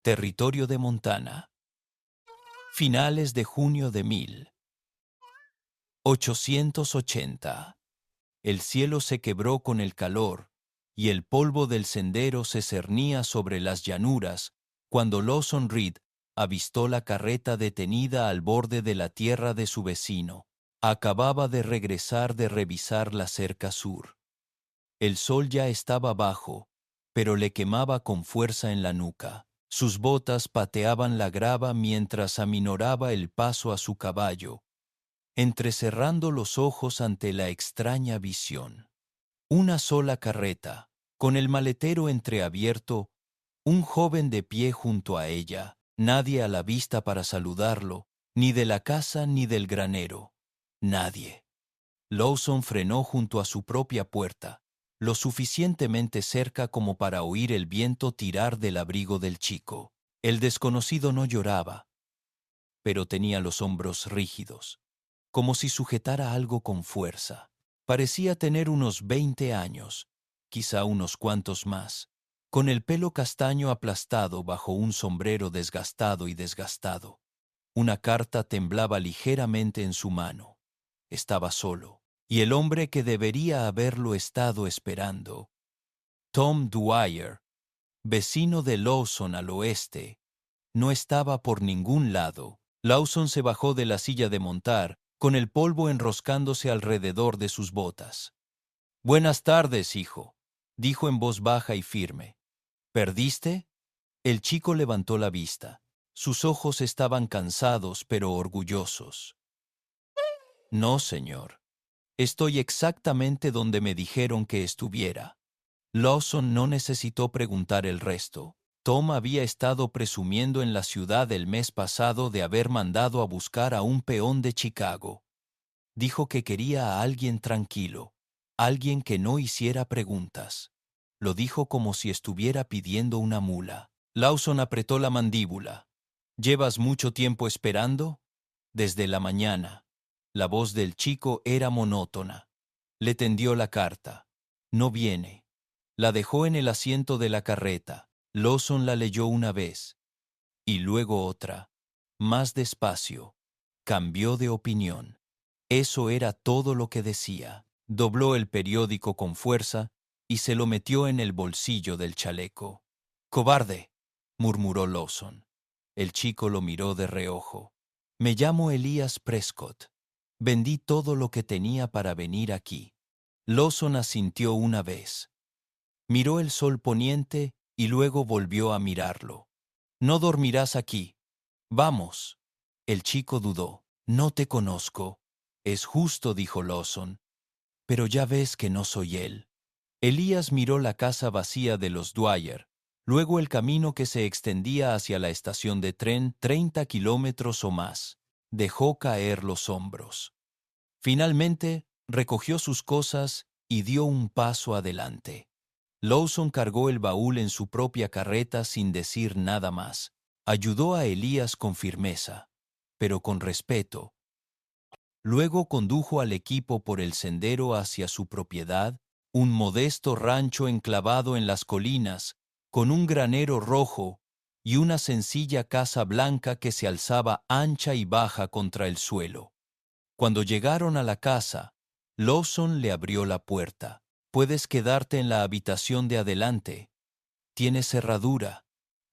Territorio de Montana. Finales de junio de 1880. El cielo se quebró con el calor, y el polvo del sendero se cernía sobre las llanuras, cuando Lawson Reed avistó la carreta detenida al borde de la tierra de su vecino. Acababa de regresar de revisar la cerca sur. El sol ya estaba bajo, pero le quemaba con fuerza en la nuca. Sus botas pateaban la grava mientras aminoraba el paso a su caballo, entrecerrando los ojos ante la extraña visión. Una sola carreta, con el maletero entreabierto, un joven de pie junto a ella, nadie a la vista para saludarlo, ni de la casa ni del granero. Nadie. Lawson frenó junto a su propia puerta, lo suficientemente cerca como para oír el viento tirar del abrigo del chico. El desconocido no lloraba, pero tenía los hombros rígidos, como si sujetara algo con fuerza. Parecía tener unos 20 años, quizá unos cuantos más, con el pelo castaño aplastado bajo un sombrero desgastado y desgastado. Una carta temblaba ligeramente en su mano. Estaba solo, y el hombre que debería haberlo estado esperando, Tom Dwyer, vecino de Lawson al oeste, no estaba por ningún lado. Lawson se bajó de la silla de montar, con el polvo enroscándose alrededor de sus botas. «Buenas tardes, hijo», dijo en voz baja y firme. «¿Perdiste?» El chico levantó la vista. Sus ojos estaban cansados pero orgullosos. «No, señor. Estoy exactamente donde me dijeron que estuviera». Lawson no necesitó preguntar el resto. Tom había estado presumiendo en la ciudad el mes pasado de haber mandado a buscar a un peón de Chicago. Dijo que quería a alguien tranquilo, alguien que no hiciera preguntas. Lo dijo como si estuviera pidiendo una mula. Lawson apretó la mandíbula. «¿Llevas mucho tiempo esperando?» «Desde la mañana». La voz del chico era monótona. Le tendió la carta. «No viene». La dejó en el asiento de la carreta. Lawson la leyó una vez, y luego otra, más despacio. Cambió de opinión. Eso era todo lo que decía. Dobló el periódico con fuerza y se lo metió en el bolsillo del chaleco. «Cobarde», murmuró Lawson. El chico lo miró de reojo. «Me llamo Elías Prescott. Vendí todo lo que tenía para venir aquí». Lawson asintió una vez. Miró el sol poniente y luego volvió a mirarlo. «No dormirás aquí. Vamos». El chico dudó. «No te conozco». «Es justo», dijo Lawson, «pero ya ves que no soy él». Elías miró la casa vacía de los Dwyer, luego el camino que se extendía hacia la estación de tren 30 kilómetros o más. Dejó caer los hombros. Finalmente, recogió sus cosas y dio un paso adelante. Lawson cargó el baúl en su propia carreta sin decir nada más. Ayudó a Elías con firmeza, pero con respeto. Luego condujo al equipo por el sendero hacia su propiedad, un modesto rancho enclavado en las colinas, con un granero rojo y una sencilla casa blanca que se alzaba ancha y baja contra el suelo. Cuando llegaron a la casa, Lawson le abrió la puerta. «Puedes quedarte en la habitación de adelante. Tiene cerradura.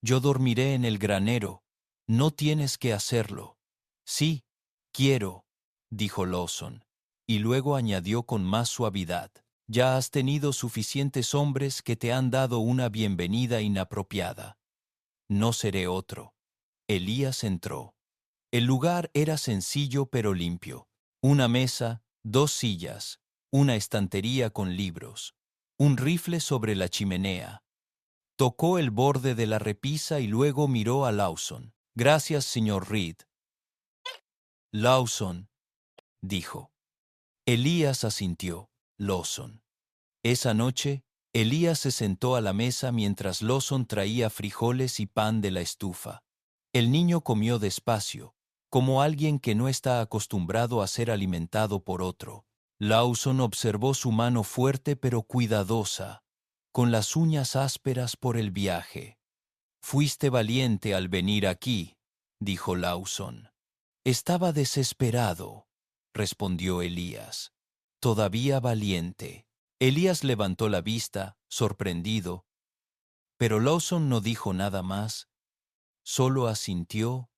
Yo dormiré en el granero. No tienes que hacerlo». «Sí, quiero», dijo Lawson, y luego añadió con más suavidad. «Ya has tenido suficientes hombres que te han dado una bienvenida inapropiada. No seré otro». Elías entró. El lugar era sencillo pero limpio. Una mesa, 2 sillas, una estantería con libros, un rifle sobre la chimenea. Tocó el borde de la repisa y luego miró a Lawson. «Gracias, señor Reed». «Lawson», dijo. Elías asintió. «Lawson». Esa noche, Elías se sentó a la mesa mientras Lawson traía frijoles y pan de la estufa. El niño comió despacio, como alguien que no está acostumbrado a ser alimentado por otro. Lawson observó su mano fuerte pero cuidadosa, con las uñas ásperas por el viaje. Fuiste valiente al venir aquí, dijo Lawson. Estaba desesperado, respondió Elías. Todavía valiente. Elías levantó la vista, sorprendido, pero Lawson no dijo nada más, solo asintió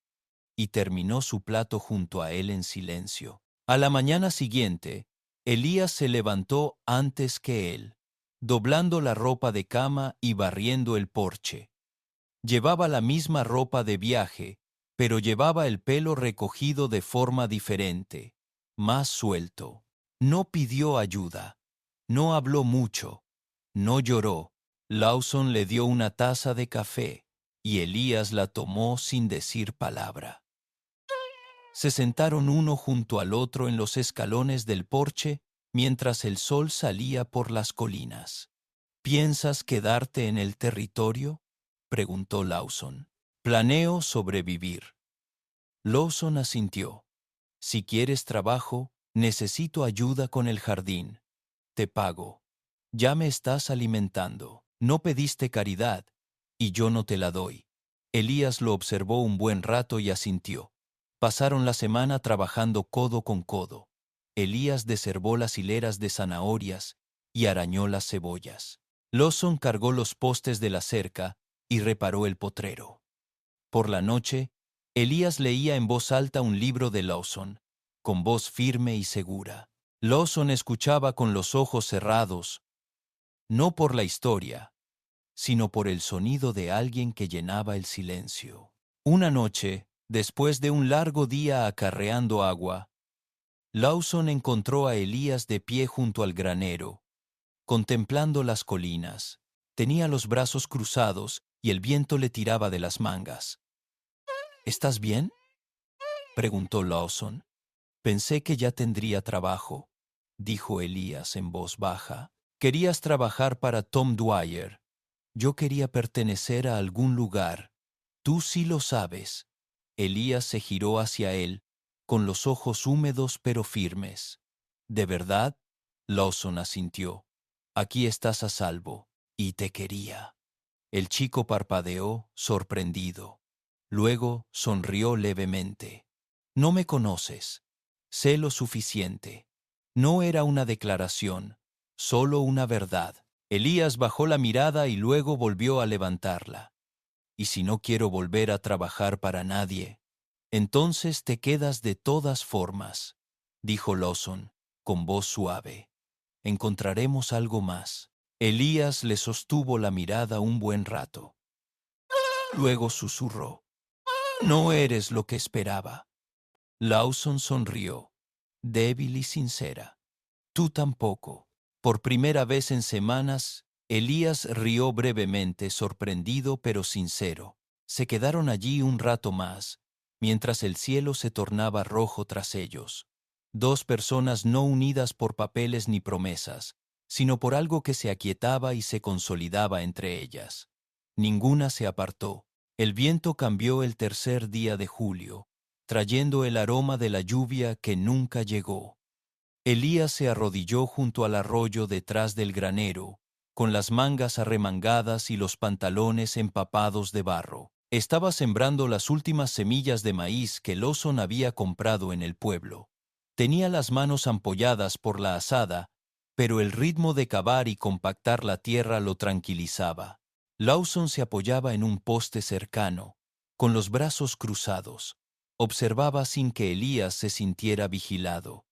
y terminó su plato junto a él en silencio. A la mañana siguiente, Elías se levantó antes que él, doblando la ropa de cama y barriendo el porche. Llevaba la misma ropa de viaje, pero llevaba el pelo recogido de forma diferente, más suelto. No pidió ayuda, no habló mucho, no lloró. Lawson le dio una taza de café y Elías la tomó sin decir palabra. Se sentaron uno junto al otro en los escalones del porche mientras el sol salía por las colinas. ¿Piensas quedarte en el territorio?, preguntó Lawson. Planeo sobrevivir. Lawson asintió. Si quieres trabajo, necesito ayuda con el jardín. Te pago. Ya me estás alimentando. No pediste caridad, y yo no te la doy. Elías lo observó un buen rato y asintió. Pasaron la semana trabajando codo con codo. Elías deshervó las hileras de zanahorias y arañó las cebollas. Lawson cargó los postes de la cerca y reparó el potrero. Por la noche, Elías leía en voz alta un libro de Lawson, con voz firme y segura. Lawson escuchaba con los ojos cerrados, no por la historia, sino por el sonido de alguien que llenaba el silencio. Una noche, después de un largo día acarreando agua, Lawson encontró a Elías de pie junto al granero, contemplando las colinas. Tenía los brazos cruzados y el viento le tiraba de las mangas. ¿Estás bien?, preguntó Lawson. Pensé que ya tendría trabajo, dijo Elías en voz baja. Querías trabajar para Tom Dwyer. Yo quería pertenecer a algún lugar. Tú sí lo sabes. Elías se giró hacia él, con los ojos húmedos pero firmes. ¿De verdad? Lawson asintió. Aquí estás a salvo, y te quería. El chico parpadeó, sorprendido. Luego sonrió levemente. No me conoces. Sé lo suficiente. No era una declaración, solo una verdad. Elías bajó la mirada y luego volvió a levantarla. Y si no quiero volver a trabajar para nadie, entonces te quedas de todas formas, dijo Lawson, con voz suave. Encontraremos algo más. Elías le sostuvo la mirada un buen rato. Luego susurró. No eres lo que esperaba. Lawson sonrió, débil y sincera. Tú tampoco. Por primera vez en semanas, Elías rió brevemente, sorprendido pero sincero. Se quedaron allí un rato más, mientras el cielo se tornaba rojo tras ellos. Dos personas no unidas por papeles ni promesas, sino por algo que se aquietaba y se consolidaba entre ellas. Ninguna se apartó. El viento cambió el tercer día de julio, trayendo el aroma de la lluvia que nunca llegó. Elías se arrodilló junto al arroyo detrás del granero, con las mangas arremangadas y los pantalones empapados de barro. Estaba sembrando las últimas semillas de maíz que Lawson había comprado en el pueblo. Tenía las manos ampolladas por la azada, pero el ritmo de cavar y compactar la tierra lo tranquilizaba. Lawson se apoyaba en un poste cercano, con los brazos cruzados. Observaba sin que Elías se sintiera vigilado.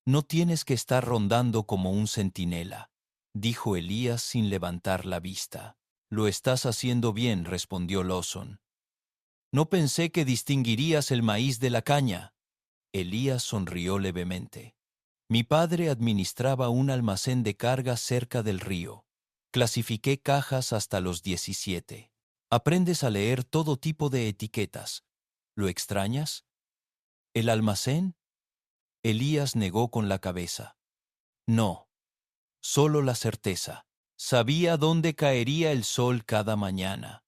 No tienes que estar rondando como un centinela, dijo Elías sin levantar la vista. Lo estás haciendo bien, respondió Lawson. No pensé que distinguirías el maíz de la caña. Elías sonrió levemente. Mi padre administraba un almacén de carga cerca del río. Clasifiqué cajas hasta los 17. Aprendes a leer todo tipo de etiquetas. ¿Lo extrañas? ¿El almacén? Elías negó con la cabeza. No, solo la certeza. Sabía dónde caería el sol cada mañana.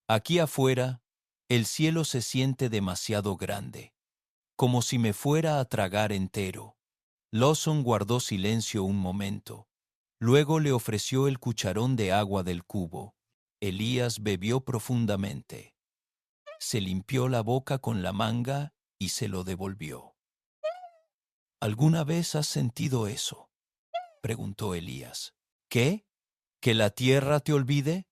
Aquí afuera, el cielo se siente demasiado grande, como si me fuera a tragar entero. Lawson guardó silencio un momento. Luego le ofreció el cucharón de agua del cubo. Elías bebió profundamente. Se limpió la boca con la manga y se lo devolvió. ¿Alguna vez has sentido eso?, preguntó Elías. ¿Qué? ¿Que la tierra te olvide?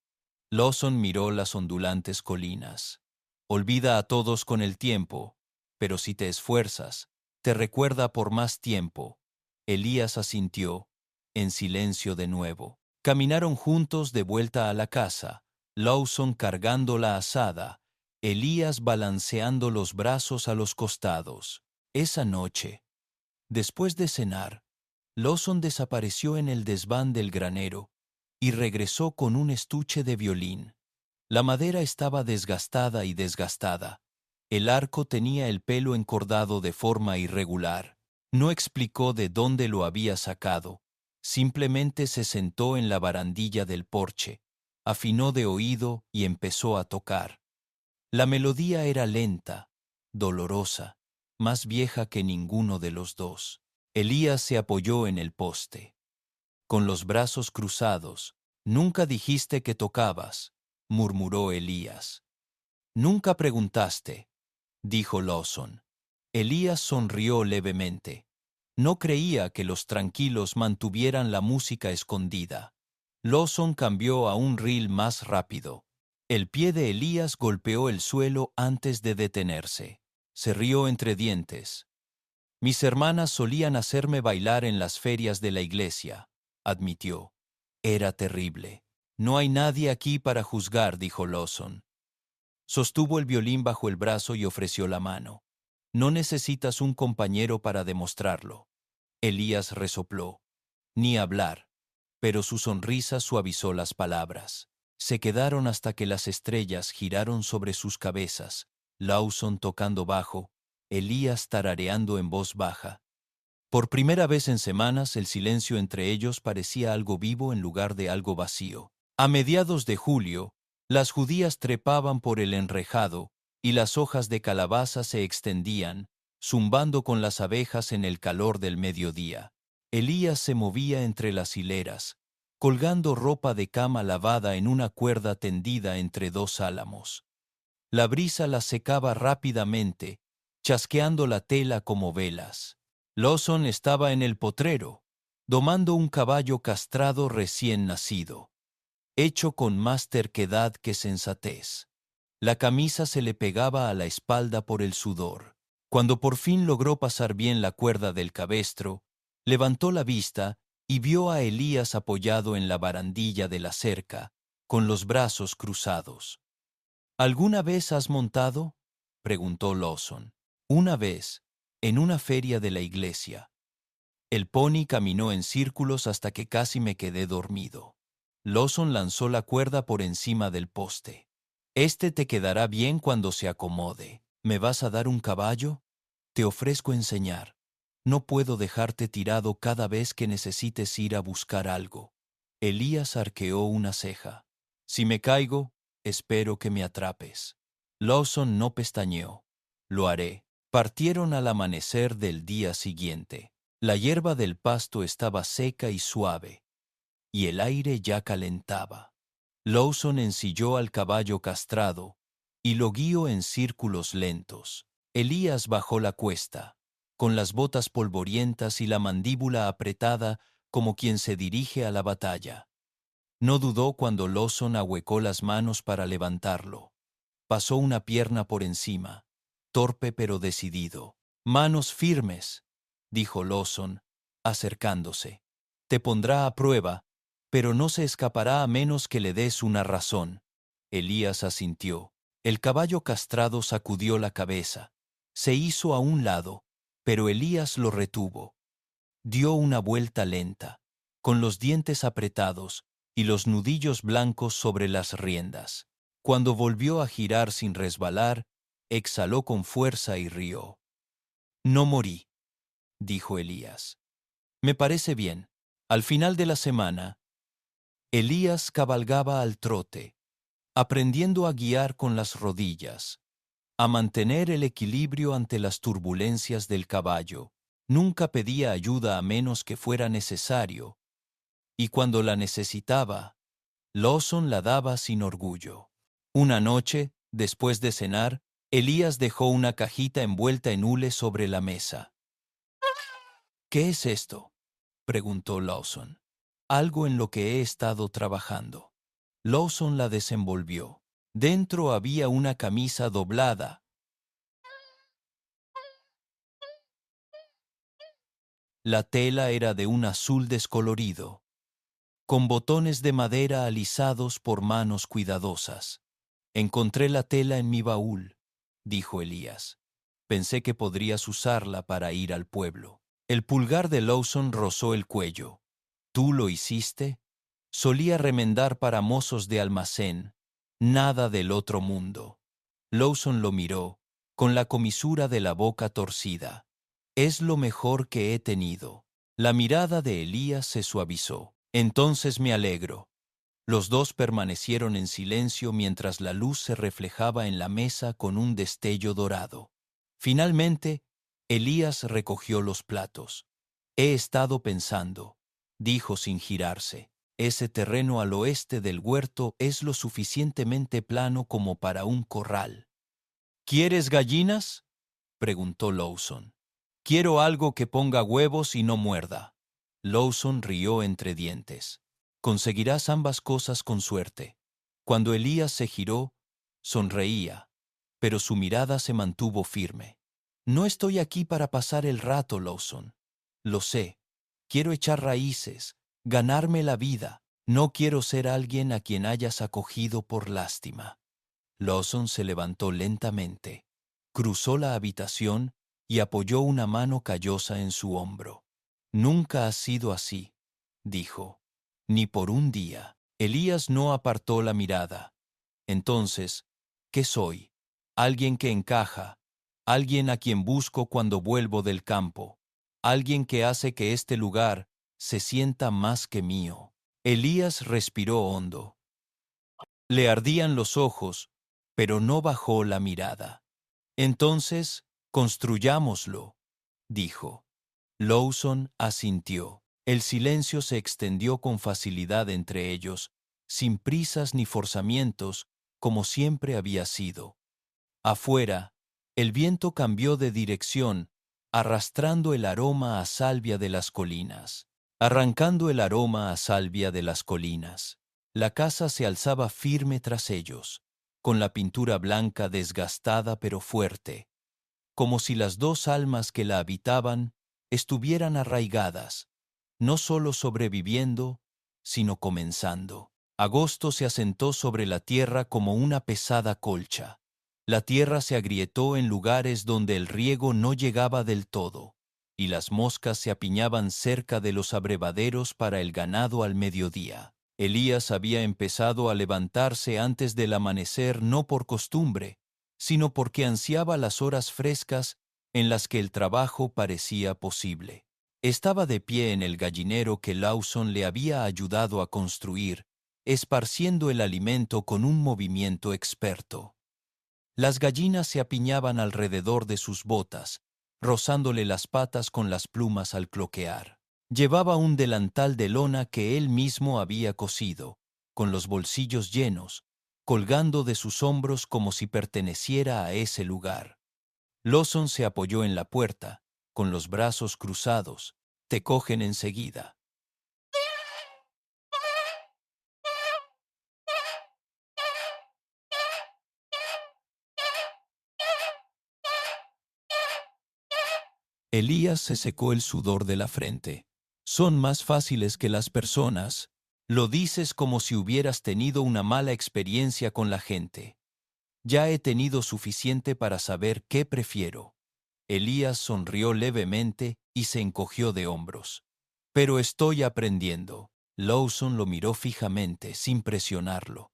Lawson miró las ondulantes colinas. Olvida a todos con el tiempo, pero si te esfuerzas, te recuerda por más tiempo. Elías asintió, en silencio de nuevo. Caminaron juntos de vuelta a la casa, Lawson cargando la azada, Elías balanceando los brazos a los costados. Esa noche, después de cenar, Lawson desapareció en el desván del granero y regresó con un estuche de violín. La madera estaba desgastada y desgastada. El arco tenía el pelo encordado de forma irregular. No explicó de dónde lo había sacado. Simplemente se sentó en la barandilla del porche, afinó de oído y empezó a tocar. La melodía era lenta, dolorosa, más vieja que ninguno de los dos. Elías se apoyó en el poste. Con los brazos cruzados, «Nunca dijiste que tocabas», murmuró Elías. «Nunca preguntaste», dijo Lawson. Elías sonrió levemente. No creía que los tranquilos mantuvieran la música escondida. Lawson cambió a un reel más rápido. El pie de Elías golpeó el suelo antes de detenerse. Se rió entre dientes. «Mis hermanas solían hacerme bailar en las ferias de la iglesia», admitió. «Era terrible». «No hay nadie aquí para juzgar», dijo Lawson. Sostuvo el violín bajo el brazo y ofreció la mano. «No necesitas un compañero para demostrarlo». Elías resopló. «Ni hablar», pero su sonrisa suavizó las palabras. Se quedaron hasta que las estrellas giraron sobre sus cabezas, Lawson tocando bajo, Elías tarareando en voz baja. Por primera vez en semanas el silencio entre ellos parecía algo vivo en lugar de algo vacío. A mediados de julio, las judías trepaban por el enrejado y las hojas de calabaza se extendían, zumbando con las abejas en el calor del mediodía. Elías se movía entre las hileras, colgando ropa de cama lavada en una cuerda tendida entre dos álamos. La brisa la secaba rápidamente, chasqueando la tela como velas. Lawson estaba en el potrero, domando un caballo castrado recién nacido, hecho con más terquedad que sensatez. La camisa se le pegaba a la espalda por el sudor. Cuando por fin logró pasar bien la cuerda del cabestro, levantó la vista y vio a Elías apoyado en la barandilla de la cerca, con los brazos cruzados. «¿Alguna vez has montado?», preguntó Lawson. «Una vez, en una feria de la iglesia. El pony caminó en círculos hasta que casi me quedé dormido». Lawson lanzó la cuerda por encima del poste. «Este te quedará bien cuando se acomode. ¿Me vas a dar un caballo? Te ofrezco enseñar. No puedo dejarte tirado cada vez que necesites ir a buscar algo». Elías arqueó una ceja. «Si me caigo, espero que me atrapes». Lawson no pestañeó. «Lo haré». Partieron al amanecer del día siguiente. La hierba del pasto estaba seca y suave, y el aire ya calentaba. Lawson ensilló al caballo castrado y lo guió en círculos lentos. Elías bajó la cuesta, con las botas polvorientas y la mandíbula apretada como quien se dirige a la batalla. No dudó cuando Lawson ahuecó las manos para levantarlo. Pasó una pierna por encima, torpe pero decidido. «Manos firmes», dijo Lawson, acercándose. «Te pondrá a prueba, pero no se escapará a menos que le des una razón». Elías asintió. El caballo castrado sacudió la cabeza. Se hizo a un lado, pero Elías lo retuvo. Dio una vuelta lenta, con los dientes apretados y los nudillos blancos sobre las riendas. Cuando volvió a girar sin resbalar, exhaló con fuerza y rió. «No morí», dijo Elías. «Me parece bien». Al final de la semana, Elías cabalgaba al trote, aprendiendo a guiar con las rodillas, a mantener el equilibrio ante las turbulencias del caballo. Nunca pedía ayuda a menos que fuera necesario, y cuando la necesitaba, Lawson la daba sin orgullo. Una noche, después de cenar, Elías dejó una cajita envuelta en hule sobre la mesa. ¿Qué es esto?, preguntó Lawson. Algo en lo que he estado trabajando. Lawson la desenvolvió. Dentro había una camisa doblada. La tela era de un azul descolorido, con botones de madera alisados por manos cuidadosas. Encontré la tela en mi baúl, dijo Elías. Pensé que podrías usarla para ir al pueblo. El pulgar de Lawson rozó el cuello. ¿Tú lo hiciste? Solía remendar para mozos de almacén. Nada del otro mundo. Lawson lo miró, con la comisura de la boca torcida. Es lo mejor que he tenido. La mirada de Elías se suavizó. Entonces me alegro. Los dos permanecieron en silencio mientras la luz se reflejaba en la mesa con un destello dorado. Finalmente, Elías recogió los platos. He estado pensando, dijo sin girarse. Ese terreno al oeste del huerto es lo suficientemente plano como para un corral. ¿Quieres gallinas?, preguntó Lawson. Quiero algo que ponga huevos y no muerda. Lawson rió entre dientes. Conseguirás ambas cosas con suerte. Cuando Elías se giró, sonreía, pero su mirada se mantuvo firme. No estoy aquí para pasar el rato, Lawson. Lo sé. Quiero echar raíces, ganarme la vida. No quiero ser alguien a quien hayas acogido por lástima. Lawson se levantó lentamente, cruzó la habitación y apoyó una mano callosa en su hombro. Nunca has sido así, dijo. Ni por un día. Elías no apartó la mirada. Entonces, ¿qué soy? Alguien que encaja, alguien a quien busco cuando vuelvo del campo, alguien que hace que este lugar se sienta más que mío. Elías respiró hondo. Le ardían los ojos, pero no bajó la mirada. Entonces, construyámoslo, dijo. Lawson asintió. El silencio se extendió con facilidad entre ellos, sin prisas ni forzamientos, como siempre había sido. Afuera, el viento cambió de dirección, arrastrando el aroma a salvia de las colinas. Arrancando el aroma a salvia de las colinas. La casa se alzaba firme tras ellos, con la pintura blanca desgastada pero fuerte, como si las dos almas que la habitaban estuvieran arraigadas, no solo sobreviviendo, sino comenzando. Agosto se asentó sobre la tierra como una pesada colcha. La tierra se agrietó en lugares donde el riego no llegaba del todo, y las moscas se apiñaban cerca de los abrevaderos para el ganado al mediodía. Elías había empezado a levantarse antes del amanecer no por costumbre, sino porque ansiaba las horas frescas en las que el trabajo parecía posible. Estaba de pie en el gallinero que Lawson le había ayudado a construir, esparciendo el alimento con un movimiento experto. Las gallinas se apiñaban alrededor de sus botas, rozándole las patas con las plumas al cloquear. Llevaba un delantal de lona que él mismo había cosido, con los bolsillos llenos, colgando de sus hombros como si perteneciera a ese lugar. Lawson se apoyó en la puerta, con los brazos cruzados. Te cogen enseguida. Elías se secó el sudor de la frente. Son más fáciles que las personas. Lo dices como si hubieras tenido una mala experiencia con la gente. Ya he tenido suficiente para saber qué prefiero. Elías sonrió levemente y se encogió de hombros. Pero estoy aprendiendo. Lawson lo miró fijamente, sin presionarlo.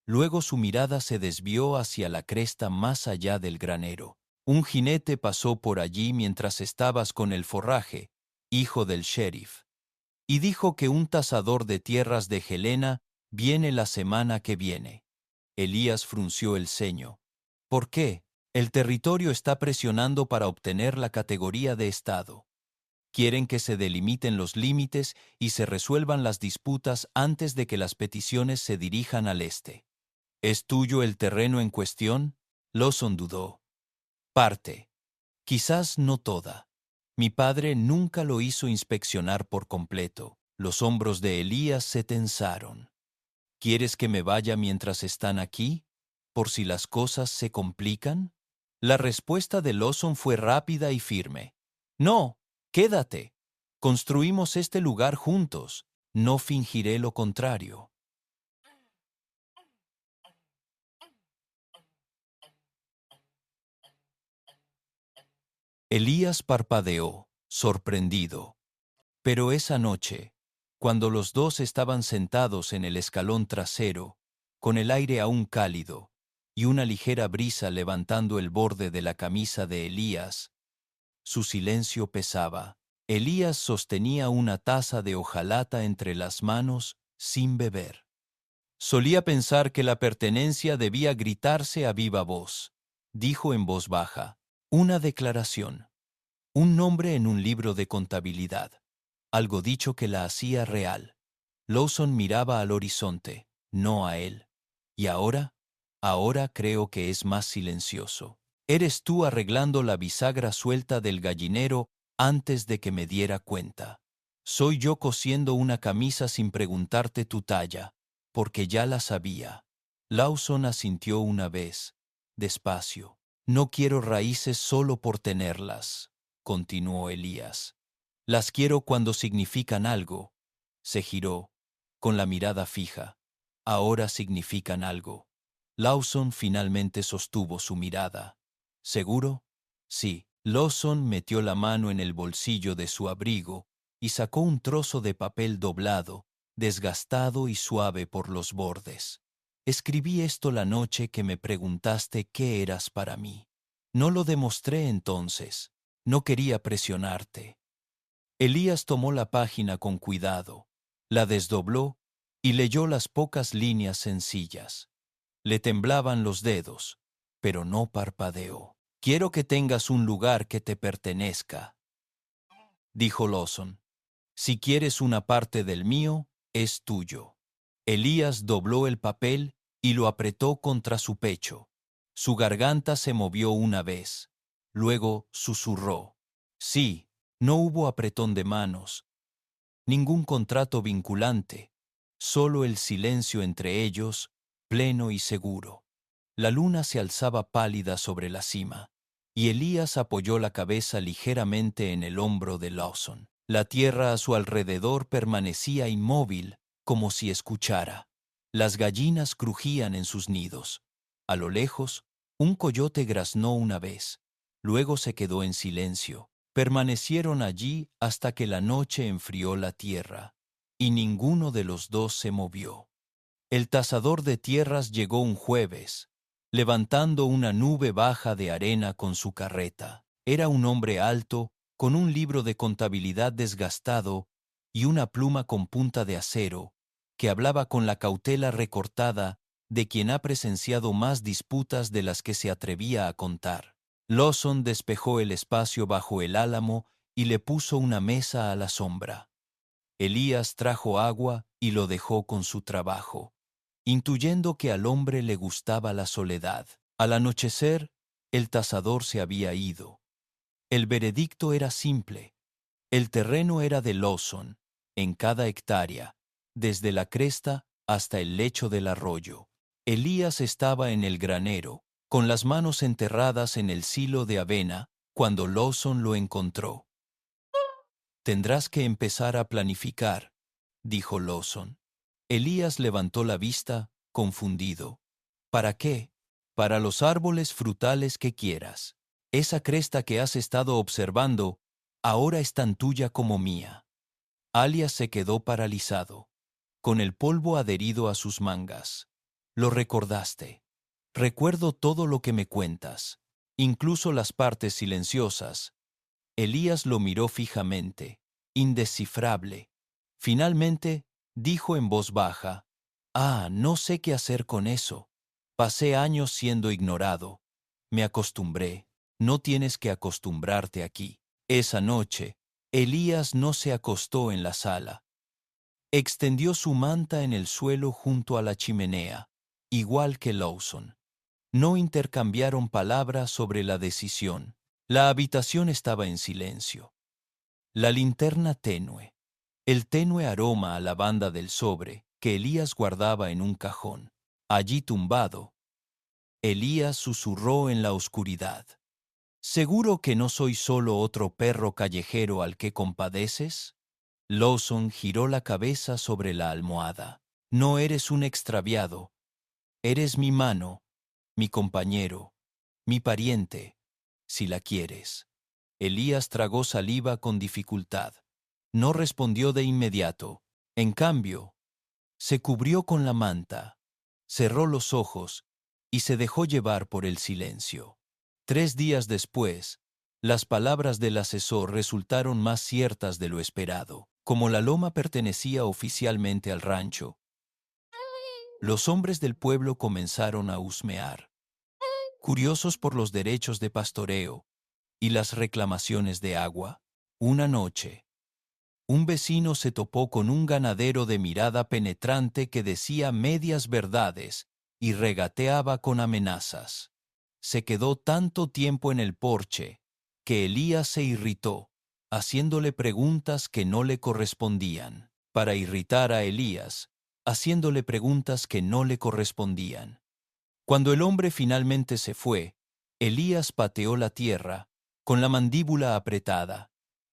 Luego su mirada se desvió hacia la cresta más allá del granero. Un jinete pasó por allí mientras estabas con el forraje, hijo del sheriff, y dijo que un tasador de tierras de Helena viene la semana que viene. Elías frunció el ceño. ¿Por qué? El territorio está presionando para obtener la categoría de estado. Quieren que se delimiten los límites y se resuelvan las disputas antes de que las peticiones se dirijan al este. ¿Es tuyo el terreno en cuestión? Lawson dudó. Parte. Quizás no toda. Mi padre nunca lo hizo inspeccionar por completo. Los hombros de Elías se tensaron. ¿Quieres que me vaya mientras están aquí? ¿Por si las cosas se complican? La respuesta de Lawson fue rápida y firme. No, quédate. Construimos este lugar juntos. No fingiré lo contrario. Elías parpadeó, sorprendido. Pero esa noche, cuando los dos estaban sentados en el escalón trasero, con el aire aún cálido y una ligera brisa levantando el borde de la camisa de Elías, su silencio pesaba. Elías sostenía una taza de hojalata entre las manos sin beber. Solía pensar que la pertenencia debía gritarse a viva voz. Dijo en voz baja, una declaración, un nombre en un libro de contabilidad, algo dicho que la hacía real. Lawson miraba al horizonte, no a él. ¿Y ahora? Ahora creo que es más silencioso. Eres tú arreglando la bisagra suelta del gallinero antes de que me diera cuenta. Soy yo cosiendo una camisa sin preguntarte tu talla, porque ya la sabía. Lawson asintió una vez, despacio. No quiero raíces solo por tenerlas, continuó Elías. Las quiero cuando significan algo. Se giró, con la mirada fija. Ahora significan algo. Lawson finalmente sostuvo su mirada. ¿Seguro? Sí. Lawson metió la mano en el bolsillo de su abrigo y sacó un trozo de papel doblado, desgastado y suave por los bordes. Escribí esto la noche que me preguntaste qué eras para mí. No lo demostré entonces. No quería presionarte. Elías tomó la página con cuidado, la desdobló y leyó las pocas líneas sencillas. Le temblaban los dedos, pero no parpadeó. Quiero que tengas un lugar que te pertenezca, dijo Lawson. Si quieres una parte del mío, es tuyo. Elías dobló el papel y lo apretó contra su pecho. Su garganta se movió una vez. Luego susurró. Sí, no hubo apretón de manos, ningún contrato vinculante, solo el silencio entre ellos, pleno y seguro. La luna se alzaba pálida sobre la cima, y Elías apoyó la cabeza ligeramente en el hombro de Lawson. La tierra a su alrededor permanecía inmóvil, como si escuchara. Las gallinas crujían en sus nidos. A lo lejos, un coyote graznó una vez. Luego se quedó en silencio. Permanecieron allí hasta que la noche enfrió la tierra, y ninguno de los dos se movió. El tasador de tierras llegó un jueves, levantando una nube baja de arena con su carreta. Era un hombre alto, con un libro de contabilidad desgastado y una pluma con punta de acero, que hablaba con la cautela recortada de quien ha presenciado más disputas de las que se atrevía a contar. Lawson despejó el espacio bajo el álamo y le puso una mesa a la sombra. Elías trajo agua y lo dejó con su trabajo, intuyendo que al hombre le gustaba la soledad. Al anochecer, el tasador se había ido. El veredicto era simple. El terreno era de Lawson, en cada hectárea, desde la cresta hasta el lecho del arroyo. Elías estaba en el granero, con las manos enterradas en el silo de avena, cuando Lawson lo encontró. Tendrás que empezar a planificar, dijo Lawson. Elías levantó la vista, confundido. ¿Para qué? Para los árboles frutales que quieras. Esa cresta que has estado observando ahora es tan tuya como mía. Alias se quedó paralizado, con el polvo adherido a sus mangas. Lo recordaste. Recuerdo todo lo que me cuentas, incluso las partes silenciosas. Elías lo miró fijamente, indescifrable. Finalmente, dijo en voz baja, no sé qué hacer con eso. Pasé años siendo ignorado. Me acostumbré. No tienes que acostumbrarte aquí. Esa noche, Elías no se acostó en la sala. Extendió su manta en el suelo junto a la chimenea, igual que Lawson. No intercambiaron palabras sobre la decisión. La habitación estaba en silencio. La linterna tenue, el tenue aroma a lavanda del sobre que Elías guardaba en un cajón. Allí tumbado, Elías susurró en la oscuridad. ¿Seguro que no soy solo otro perro callejero al que compadeces? Lawson giró la cabeza sobre la almohada. No eres un extraviado. Eres mi mano, mi compañero, mi pariente, si la quieres. Elías tragó saliva con dificultad. No respondió de inmediato. En cambio, se cubrió con la manta, cerró los ojos y se dejó llevar por el silencio. 3 días después, las palabras del asesor resultaron más ciertas de lo esperado. Como la loma pertenecía oficialmente al rancho, los hombres del pueblo comenzaron a husmear, curiosos por los derechos de pastoreo y las reclamaciones de agua. Una noche, un vecino se topó con un ganadero de mirada penetrante que decía medias verdades y regateaba con amenazas. Se quedó tanto tiempo en el porche que Elías se irritó, haciéndole preguntas que no le correspondían. Para irritar a Elías, haciéndole preguntas que no le correspondían. Cuando el hombre finalmente se fue, Elías pateó la tierra, con la mandíbula apretada.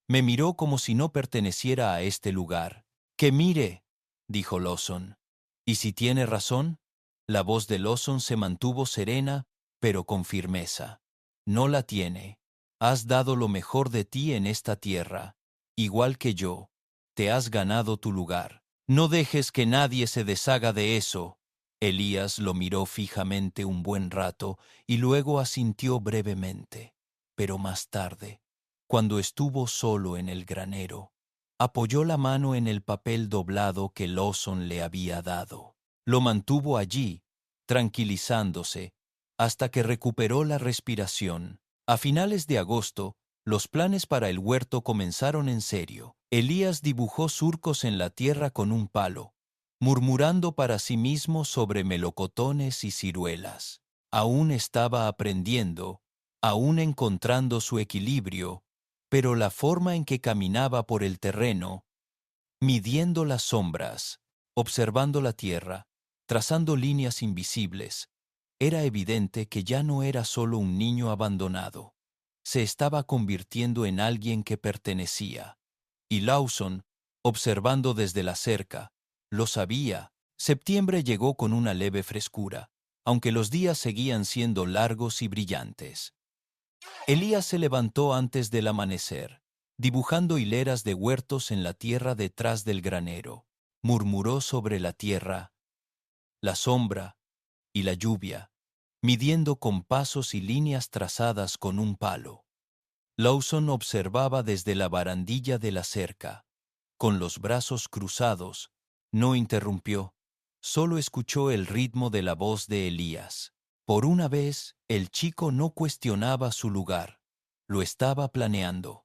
Me miró como si no perteneciera a este lugar. «Que mire», dijo Lawson. «¿Y si tiene razón?» La voz de Lawson se mantuvo serena, pero con firmeza. «No la tiene. Has dado lo mejor de ti en esta tierra. Igual que yo. Te has ganado tu lugar. No dejes que nadie se deshaga de eso». Elías lo miró fijamente un buen rato y luego asintió brevemente. Pero más tarde, cuando estuvo solo en el granero, apoyó la mano en el papel doblado que Lawson le había dado. Lo mantuvo allí, tranquilizándose, hasta que recuperó la respiración. A finales de agosto, los planes para el huerto comenzaron en serio. Elías dibujó surcos en la tierra con un palo, murmurando para sí mismo sobre melocotones y ciruelas. Aún estaba aprendiendo, aún encontrando su equilibrio, pero la forma en que caminaba por el terreno, midiendo las sombras, observando la tierra, trazando líneas invisibles, era evidente que ya no era solo un niño abandonado. Se estaba convirtiendo en alguien que pertenecía. Y Lawson, observando desde la cerca, lo sabía. Septiembre llegó con una leve frescura, aunque los días seguían siendo largos y brillantes. Elías se levantó antes del amanecer, dibujando hileras de huertos en la tierra detrás del granero. Murmuró sobre la tierra, la sombra y la lluvia, midiendo con pasos y líneas trazadas con un palo. Lawson observaba desde la barandilla de la cerca. Con los brazos cruzados, no interrumpió, solo escuchó el ritmo de la voz de Elías. Por una vez, el chico no cuestionaba su lugar, lo estaba planeando.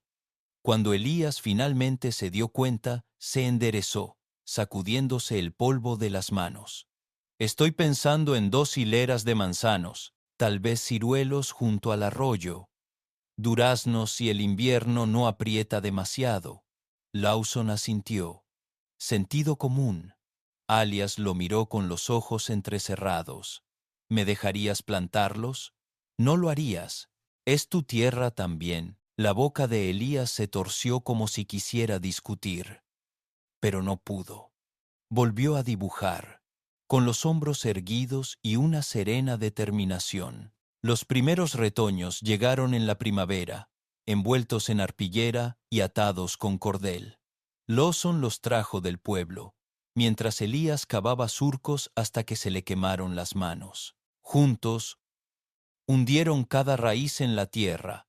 Cuando Elías finalmente se dio cuenta, se enderezó, sacudiéndose el polvo de las manos. «Estoy pensando en 2 hileras de manzanos, tal vez ciruelos junto al arroyo, duraznos si el invierno no aprieta demasiado». Lawson asintió. «Sentido común». Alias lo miró con los ojos entrecerrados. «¿Me dejarías plantarlos?» «No lo harías. Es tu tierra también». La boca de Elías se torció como si quisiera discutir, pero no pudo. Volvió a dibujar, con los hombros erguidos y una serena determinación. Los primeros retoños llegaron en la primavera, envueltos en arpillera y atados con cordel. Lawson los trajo del pueblo, mientras Elías cavaba surcos hasta que se le quemaron las manos. Juntos, hundieron cada raíz en la tierra,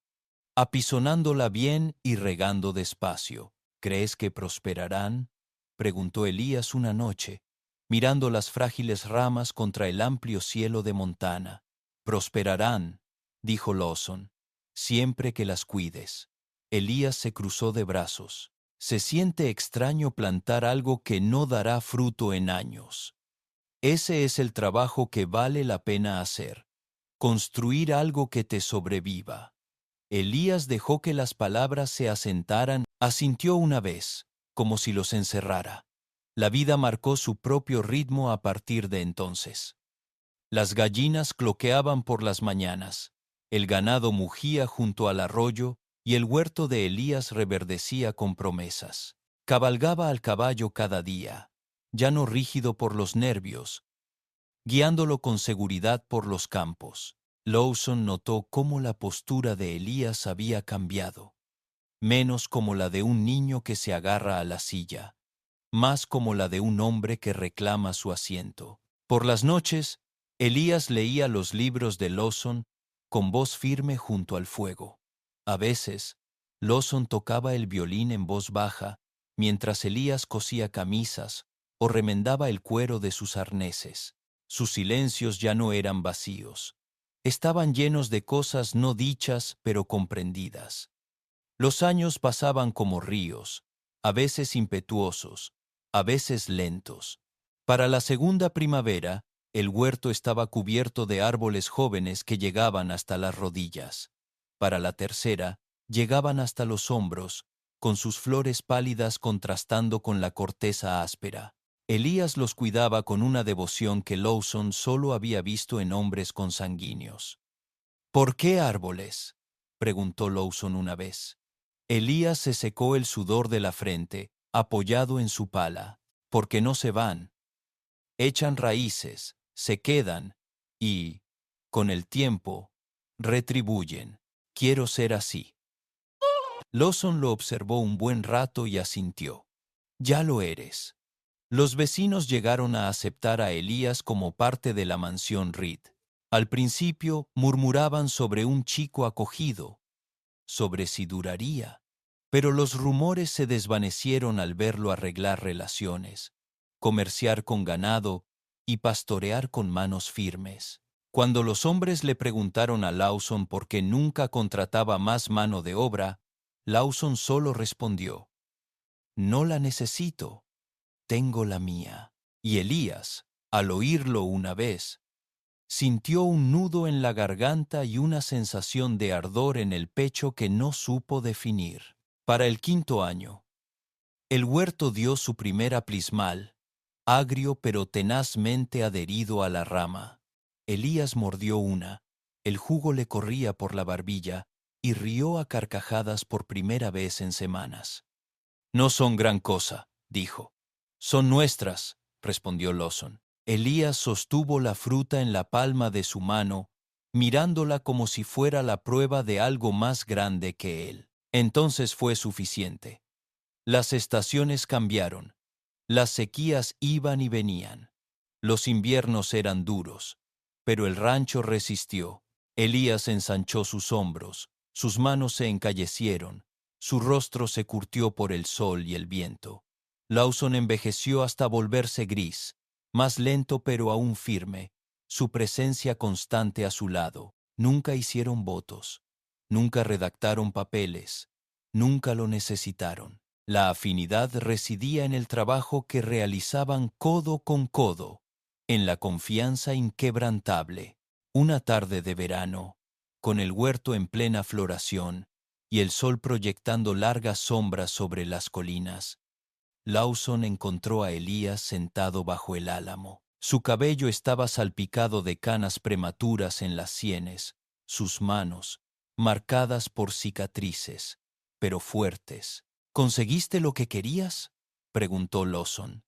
apisonándola bien y regando despacio. «¿Crees que prosperarán?», preguntó Elías una noche, mirando las frágiles ramas contra el amplio cielo de Montana. «Prosperarán», dijo Lawson, «siempre que las cuides». Elías se cruzó de brazos. Se siente extraño plantar algo que no dará fruto en años. Ese es el trabajo que vale la pena hacer. Construir algo que te sobreviva. Elías dejó que las palabras se asentaran, asintió una vez, como si los encerrara. La vida marcó su propio ritmo a partir de entonces. Las gallinas cloqueaban por las mañanas, el ganado mugía junto al arroyo y el huerto de Elías reverdecía con promesas. Cabalgaba al caballo cada día, ya no rígido por los nervios, guiándolo con seguridad por los campos. Lawson notó cómo la postura de Elías había cambiado, menos como la de un niño que se agarra a la silla, más como la de un hombre que reclama su asiento. Por las noches, Elías leía los libros de Lawson con voz firme junto al fuego. A veces, Lawson tocaba el violín en voz baja, mientras Elías cosía camisas o remendaba el cuero de sus arneses. Sus silencios ya no eran vacíos. Estaban llenos de cosas no dichas pero comprendidas. Los años pasaban como ríos, a veces impetuosos, a veces lentos. Para la segunda primavera, el huerto estaba cubierto de árboles jóvenes que llegaban hasta las rodillas. Para la tercera, llegaban hasta los hombros, con sus flores pálidas contrastando con la corteza áspera. Elías los cuidaba con una devoción que Lawson solo había visto en hombres consanguíneos. ¿Por qué árboles?, preguntó Lawson una vez. Elías se secó el sudor de la frente, apoyado en su pala. Porque no se van. Echan raíces, se quedan y, con el tiempo, retribuyen. Quiero ser así. Lawson lo observó un buen rato y asintió. Ya lo eres. Los vecinos llegaron a aceptar a Elías como parte de la mansión Reed. Al principio murmuraban sobre un chico acogido, sobre si duraría, pero los rumores se desvanecieron al verlo arreglar relaciones, comerciar con ganado y pastorear con manos firmes. Cuando los hombres le preguntaron a Lawson por qué nunca contrataba más mano de obra, Lawson solo respondió: «No la necesito, tengo la mía». Y Elías, al oírlo una vez, sintió un nudo en la garganta y una sensación de ardor en el pecho que no supo definir. Para el quinto año, el huerto dio su primer aplismal, agrio pero tenazmente adherido a la rama. Elías mordió una, el jugo le corría por la barbilla y rió a carcajadas por primera vez en semanas. «No son gran cosa», dijo. «Son nuestras», respondió Lawson. Elías sostuvo la fruta en la palma de su mano, mirándola como si fuera la prueba de algo más grande que él. Entonces fue suficiente. Las estaciones cambiaron. Las sequías iban y venían. Los inviernos eran duros, pero el rancho resistió. Elías ensanchó sus hombros, sus manos se encallecieron, su rostro se curtió por el sol y el viento. Lawson envejeció hasta volverse gris, más lento pero aún firme, su presencia constante a su lado. Nunca hicieron votos, nunca redactaron papeles, nunca lo necesitaron. La afinidad residía en el trabajo que realizaban codo con codo, en la confianza inquebrantable. Una tarde de verano, con el huerto en plena floración y el sol proyectando largas sombras sobre las colinas, Lawson encontró a Elías sentado bajo el álamo. Su cabello estaba salpicado de canas prematuras en las sienes, sus manos, marcadas por cicatrices, pero fuertes. «¿Conseguiste lo que querías?», preguntó Lawson.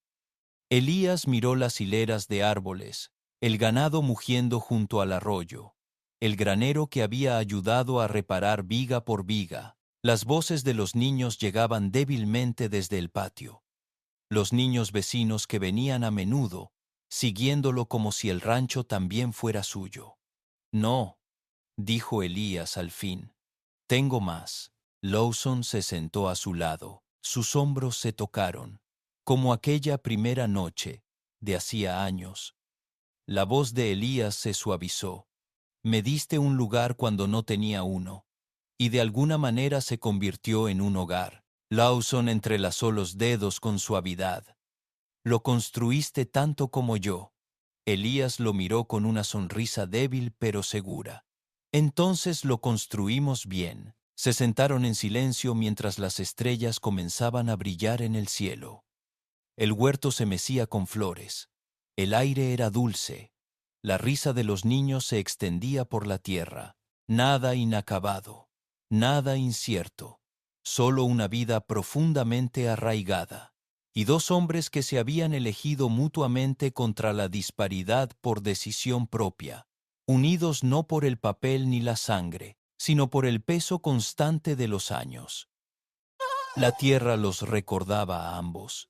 Elías miró las hileras de árboles, el ganado mugiendo junto al arroyo, el granero que había ayudado a reparar viga por viga. Las voces de los niños llegaban débilmente desde el patio. Los niños vecinos que venían a menudo, siguiéndolo como si el rancho también fuera suyo. «No», dijo Elías al fin, «tengo más». Lawson se sentó a su lado. Sus hombros se tocaron, como aquella primera noche, de hacía años. La voz de Elías se suavizó. «Me diste un lugar cuando no tenía uno. y de alguna manera se convirtió en un hogar. Lawson entrelazó los dedos con suavidad. Lo construiste tanto como yo. Elías lo miró con una sonrisa débil pero segura. Entonces lo construimos bien. Se sentaron en silencio mientras las estrellas comenzaban a brillar en el cielo. El huerto se mecía con flores. El aire era dulce. La risa de los niños se extendía por la tierra. Nada inacabado, nada incierto, solo una vida profundamente arraigada. Y dos hombres que se habían elegido mutuamente contra la disparidad por decisión propia, unidos no por el papel ni la sangre, sino por el peso constante de los años. La tierra los recordaba a ambos.